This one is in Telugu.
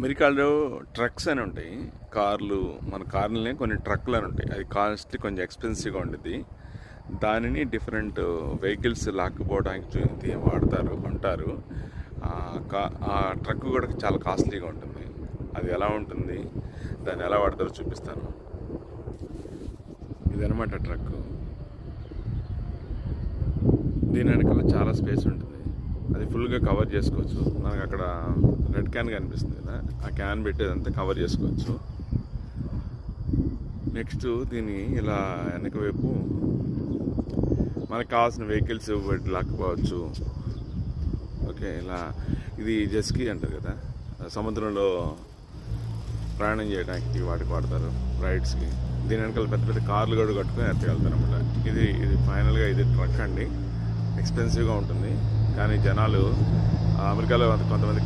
అమెరికాలో ట్రక్స్ అని ఉంటాయి. కార్లు, మన కార్లనే కొన్ని ట్రక్లు అని ఉంటాయి. అది కాస్ట్లీ, కొంచెం ఎక్స్పెన్సివ్గా ఉంటుంది. దానిని డిఫరెంట్ వెహికల్స్ లాక్కుపోవడానికి అంటారు. ఆ ట్రక్ కూడా చాలా కాస్ట్లీగా ఉంటుంది. అది ఎలా ఉంటుంది, దాన్ని ఎలా వాడతారో చూపిస్తాను. ఇదనమాట ట్రక్. దీని వెనకాల చాలా స్పేస్ ఉంటుంది. అది ఫుల్గా కవర్ చేసుకోవచ్చు. మనకు అక్కడ రెడ్ క్యాన్ కనిపిస్తుంది కదా, ఆ క్యాన్ పెట్టేదంతా కవర్ చేసుకోవచ్చు. నెక్స్ట్ దీన్ని ఇలా వెనక వైపు మనకు కావాల్సిన వెహికల్స్ లాక్కుపోవచ్చు. ఓకే, ఇలా ఇది జెస్కీ అంటారు కదా, సముద్రంలో ప్రయాణం చేయడానికి వాటికి వాడతారు, రైడ్స్కి. దీని వెనకాల పెద్ద పెద్ద కార్లు కూడా కట్టుకొని ఎత్తగలుగుతారు అన్నమాట. ఇది ఫైనల్గా ఇది ట్రక్ అండి. ఎక్స్పెన్సివ్గా ఉంటుంది, కానీ జనాలు అమెరికాలో కొంతమంది